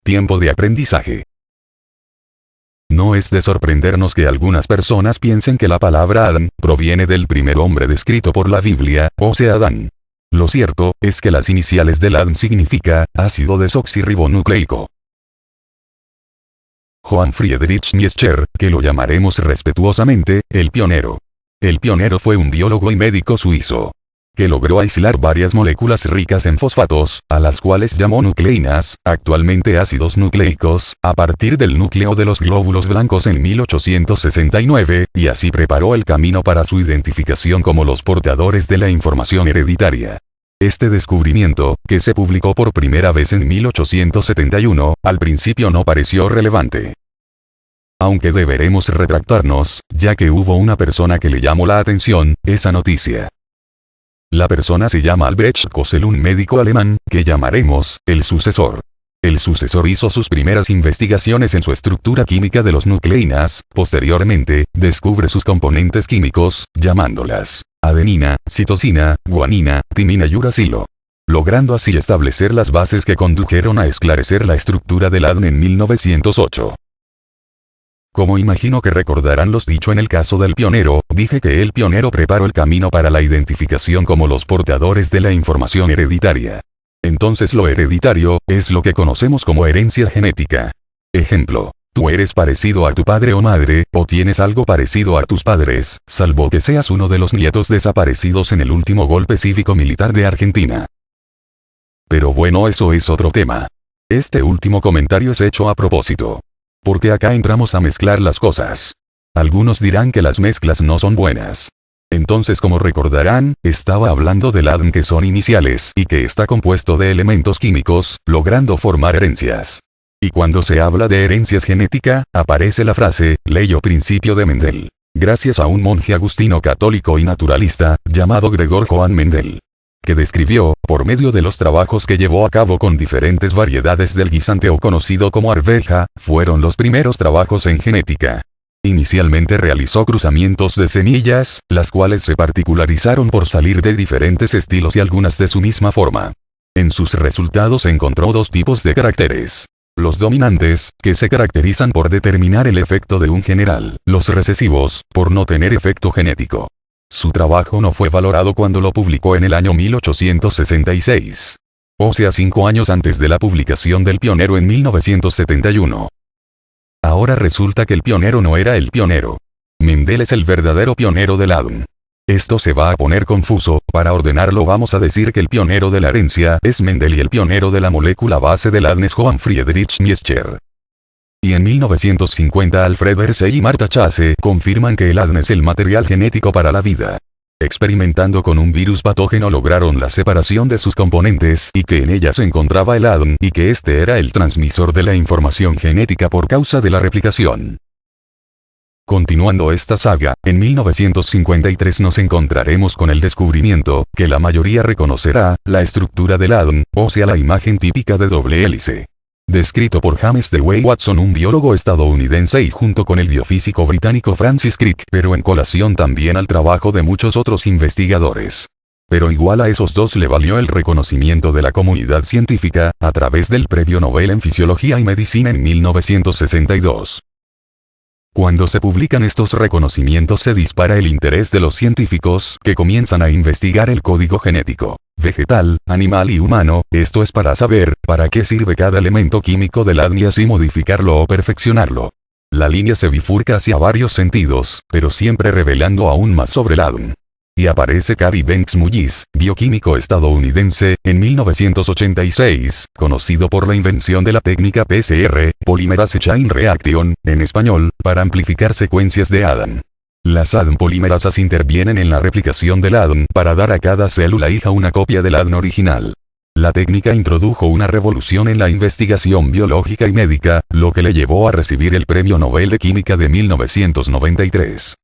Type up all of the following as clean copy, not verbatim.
Tiempo de aprendizaje. No es de sorprendernos que algunas personas piensen que la palabra Adán proviene del primer hombre descrito por la Biblia, o sea Adán. Lo cierto es que las iniciales del Adán significa ácido desoxirribonucleico. Johann Friedrich Nietzsche, que lo llamaremos respetuosamente, el pionero. El pionero fue un biólogo y médico suizo, que logró aislar varias moléculas ricas en fosfatos, a las cuales llamó nucleínas, actualmente ácidos nucleicos, a partir del núcleo de los glóbulos blancos en 1869, y así preparó el camino para su identificación como los portadores de la información hereditaria. Este descubrimiento, que se publicó por primera vez en 1871, al principio no pareció relevante. Aunque deberemos retractarnos, ya que hubo una persona que le llamó la atención esa noticia. La persona se llama Albrecht Kossel, un médico alemán, que llamaremos el sucesor. El sucesor hizo sus primeras investigaciones en su estructura química de las nucleínas, posteriormente, descubre sus componentes químicos, llamándolas adenina, citosina, guanina, timina y uracilo, logrando así establecer las bases que condujeron a esclarecer la estructura del ADN en 1908. Como imagino que recordarán los dicho en el caso del pionero, dije que el pionero preparó el camino para la identificación como los portadores de la información hereditaria. Entonces lo hereditario, es lo que conocemos como herencia genética. Ejemplo. Tú eres parecido a tu padre o madre, o tienes algo parecido a tus padres, salvo que seas uno de los nietos desaparecidos en el último golpe cívico-militar de Argentina. Pero bueno, eso es otro tema. Este último comentario es hecho a propósito. Porque acá entramos a mezclar las cosas. Algunos dirán que las mezclas no son buenas. Entonces, como recordarán, estaba hablando del ADN, que son iniciales y que está compuesto de elementos químicos, logrando formar herencias. Y cuando se habla de herencias genética, aparece la frase, ley o principio de Mendel. Gracias a un monje agustino católico y naturalista, llamado Gregor Johann Mendel, que describió, por medio de los trabajos que llevó a cabo con diferentes variedades del guisante o conocido como arveja, fueron los primeros trabajos en genética. Inicialmente realizó cruzamientos de semillas, las cuales se particularizaron por salir de diferentes estilos y algunas de su misma forma. En sus resultados encontró dos tipos de caracteres. Los dominantes, que se caracterizan por determinar el efecto de un general, los recesivos, por no tener efecto genético. Su trabajo no fue valorado cuando lo publicó en el año 1866. O sea, 5 años antes de la publicación del pionero en 1971. Ahora resulta que el pionero no era el pionero. Mendel es el verdadero pionero del ADN. Esto se va a poner confuso, para ordenarlo vamos a decir que el pionero de la herencia es Mendel y el pionero de la molécula base del ADN es Johann Friedrich Nietzsche. Y en 1950 Alfred Hershey y Martha Chase confirman que el ADN es el material genético para la vida. Experimentando con un virus patógeno lograron la separación de sus componentes y que en ella se encontraba el ADN y que este era el transmisor de la información genética por causa de la replicación. Continuando esta saga, en 1953 nos encontraremos con el descubrimiento, que la mayoría reconocerá, la estructura del ADN, o sea la imagen típica de doble hélice. Descrito por James Dewey Watson, un biólogo estadounidense, y junto con el biofísico británico Francis Crick, pero en colación también al trabajo de muchos otros investigadores. Pero igual a esos dos le valió el reconocimiento de la comunidad científica, a través del Premio Nobel en Fisiología y Medicina en 1962. Cuando se publican estos reconocimientos se dispara el interés de los científicos, que comienzan a investigar el código genético, vegetal, animal y humano, esto es para saber, para qué sirve cada elemento químico del ADN y así modificarlo o perfeccionarlo. La línea se bifurca hacia varios sentidos, pero siempre revelando aún más sobre el ADN. Y aparece Cary Banks Mullis, bioquímico estadounidense, en 1986, conocido por la invención de la técnica PCR, Polymerase Chain Reaction, en español, para amplificar secuencias de ADN. Las ADN polimerasas intervienen en la replicación del ADN para dar a cada célula hija una copia del ADN original. La técnica introdujo una revolución en la investigación biológica y médica, lo que le llevó a recibir el Premio Nobel de Química de 1993.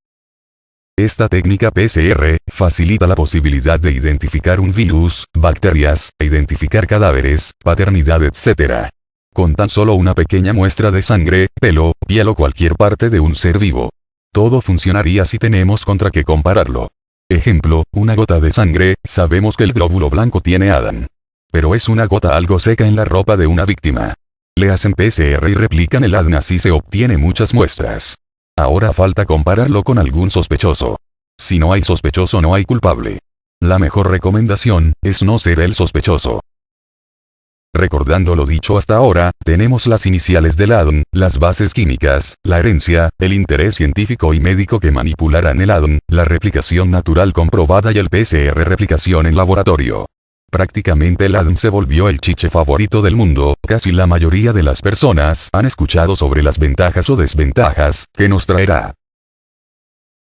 Esta técnica PCR facilita la posibilidad de identificar un virus, bacterias, identificar cadáveres, paternidad, etc. Con tan solo una pequeña muestra de sangre, pelo, piel o cualquier parte de un ser vivo. Todo funcionaría si tenemos contra qué compararlo. Ejemplo, una gota de sangre, sabemos que el glóbulo blanco tiene ADN. Pero es una gota algo seca en la ropa de una víctima. Le hacen PCR y replican el ADN, así se obtiene muchas muestras. Ahora falta compararlo con algún sospechoso. Si no hay sospechoso no hay culpable. La mejor recomendación es no ser el sospechoso. Recordando lo dicho hasta ahora, tenemos las iniciales del ADN, las bases químicas, la herencia, el interés científico y médico que manipularán el ADN, la replicación natural comprobada y el PCR replicación en laboratorio. Prácticamente el ADN se volvió el chiche favorito del mundo, casi la mayoría de las personas han escuchado sobre las ventajas o desventajas que nos traerá.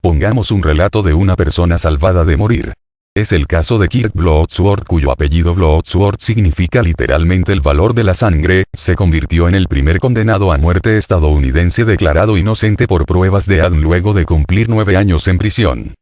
Pongamos un relato de una persona salvada de morir. Es el caso de Kirk Bloodsworth, cuyo apellido Bloodsworth significa literalmente el valor de la sangre. Se convirtió en el primer condenado a muerte estadounidense declarado inocente por pruebas de ADN luego de cumplir 9 años en prisión.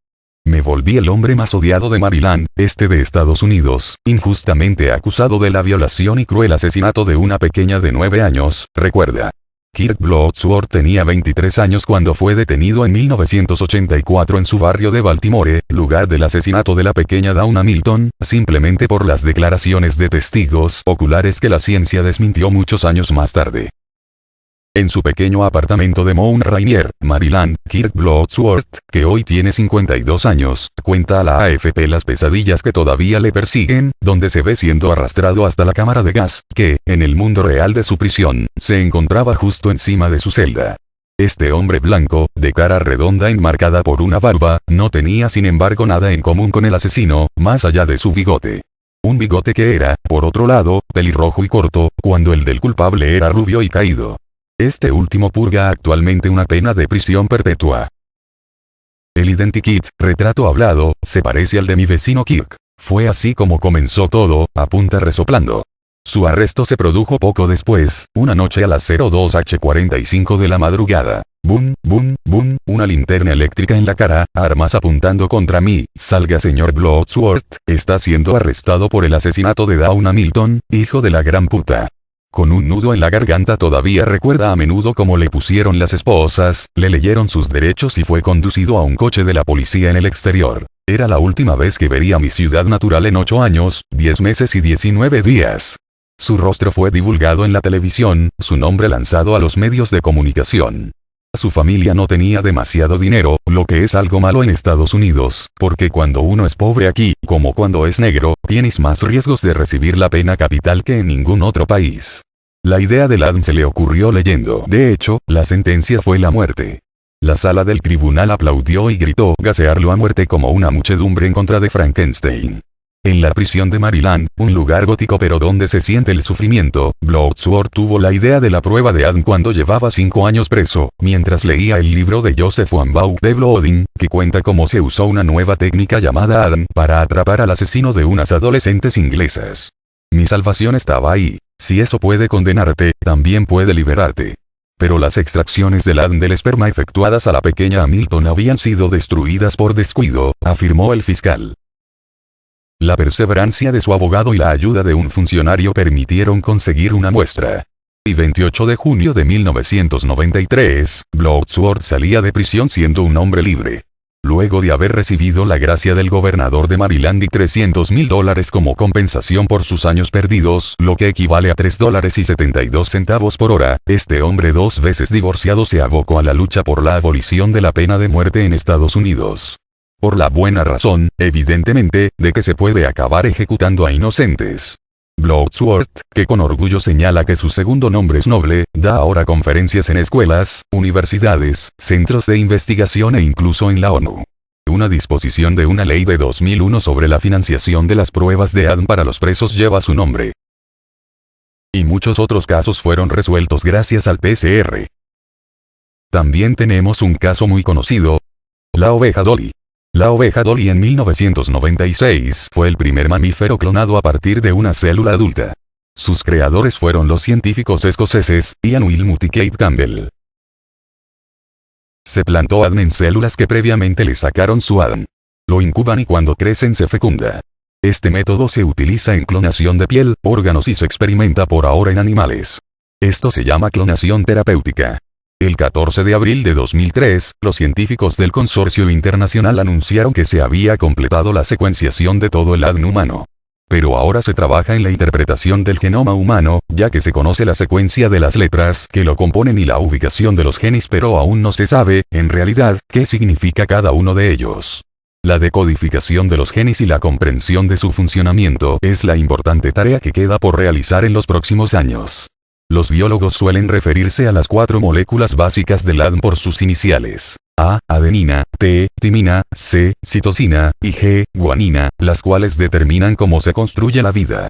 Me volví el hombre más odiado de Maryland, este de Estados Unidos, injustamente acusado de la violación y cruel asesinato de una pequeña de 9 años, recuerda. Kirk Bloodsworth tenía 23 años cuando fue detenido en 1984 en su barrio de Baltimore, lugar del asesinato de la pequeña Dawn Hamilton, simplemente por las declaraciones de testigos oculares que la ciencia desmintió muchos años más tarde. En su pequeño apartamento de Mount Rainier, Maryland, Kirk Bloodsworth, que hoy tiene 52 años, cuenta a la AFP las pesadillas que todavía le persiguen, donde se ve siendo arrastrado hasta la cámara de gas, que, en el mundo real de su prisión, se encontraba justo encima de su celda. Este hombre blanco, de cara redonda enmarcada por una barba, no tenía sin embargo nada en común con el asesino, más allá de su bigote. Un bigote que era, por otro lado, pelirrojo y corto, cuando el del culpable era rubio y caído. Este último purga actualmente una pena de prisión perpetua. El identikit, retrato hablado, se parece al de mi vecino Kirk. Fue así como comenzó todo, apunta resoplando. Su arresto se produjo poco después, una noche a las 02:45 de la madrugada. Boom, boom, boom, una linterna eléctrica en la cara, armas apuntando contra mí. Salga señor Bloodsworth, está siendo arrestado por el asesinato de Dawn Hamilton, hijo de la gran puta. Con un nudo en la garganta todavía recuerda a menudo cómo le pusieron las esposas, le leyeron sus derechos y fue conducido a un coche de la policía en el exterior. Era la última vez que vería mi ciudad natural en 8 años, 10 meses y 19 días. Su rostro fue divulgado en la televisión, su nombre lanzado a los medios de comunicación. Su familia no tenía demasiado dinero, lo que es algo malo en Estados Unidos, porque cuando uno es pobre aquí, como cuando es negro, tienes más riesgos de recibir la pena capital que en ningún otro país. La idea del ADN se le ocurrió leyendo. De hecho, la sentencia fue la muerte. La sala del tribunal aplaudió y gritó gasearlo a muerte como una muchedumbre en contra de Frankenstein. En la prisión de Maryland, un lugar gótico pero donde se siente el sufrimiento, Bloodsworth tuvo la idea de la prueba de ADN cuando llevaba 5 años preso, mientras leía el libro de Joseph Wambaugh de Blooding, que cuenta cómo se usó una nueva técnica llamada ADN para atrapar al asesino de unas adolescentes inglesas. Mi salvación estaba ahí. Si eso puede condenarte, también puede liberarte. Pero las extracciones del ADN del esperma efectuadas a la pequeña Hamilton habían sido destruidas por descuido, afirmó el fiscal. La perseverancia de su abogado y la ayuda de un funcionario permitieron conseguir una muestra. El 28 de junio de 1993, Bloodsworth salía de prisión siendo un hombre libre. Luego de haber recibido la gracia del gobernador de Maryland y $300,000 como compensación por sus años perdidos, lo que equivale a $3.72 por hora, este hombre 2 veces divorciado se abocó a la lucha por la abolición de la pena de muerte en Estados Unidos. Por la buena razón, evidentemente, de que se puede acabar ejecutando a inocentes. Bloodsworth, que con orgullo señala que su segundo nombre es noble, da ahora conferencias en escuelas, universidades, centros de investigación e incluso en la ONU. Una disposición de una ley de 2001 sobre la financiación de las pruebas de ADN para los presos lleva su nombre. Y muchos otros casos fueron resueltos gracias al PCR. También tenemos un caso muy conocido. La oveja Dolly. La oveja Dolly en 1996 fue el primer mamífero clonado a partir de una célula adulta. Sus creadores fueron los científicos escoceses, Ian Wilmut y Kate Campbell. Se plantó ADN en células que previamente le sacaron su ADN. Lo incuban y cuando crecen se fecunda. Este método se utiliza en clonación de piel, órganos y se experimenta por ahora en animales. Esto se llama clonación terapéutica. El 14 de abril de 2003, los científicos del Consorcio Internacional anunciaron que se había completado la secuenciación de todo el ADN humano. Pero ahora se trabaja en la interpretación del genoma humano, ya que se conoce la secuencia de las letras que lo componen y la ubicación de los genes, pero aún no se sabe, en realidad, qué significa cada uno de ellos. La decodificación de los genes y la comprensión de su funcionamiento es la importante tarea que queda por realizar en los próximos años. Los biólogos suelen referirse a las 4 moléculas básicas del ADN por sus iniciales: A, adenina, T, timina, C, citosina, y G, guanina, las cuales determinan cómo se construye la vida.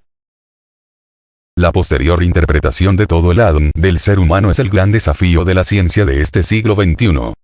La posterior interpretación de todo el ADN del ser humano es el gran desafío de la ciencia de este siglo XXI.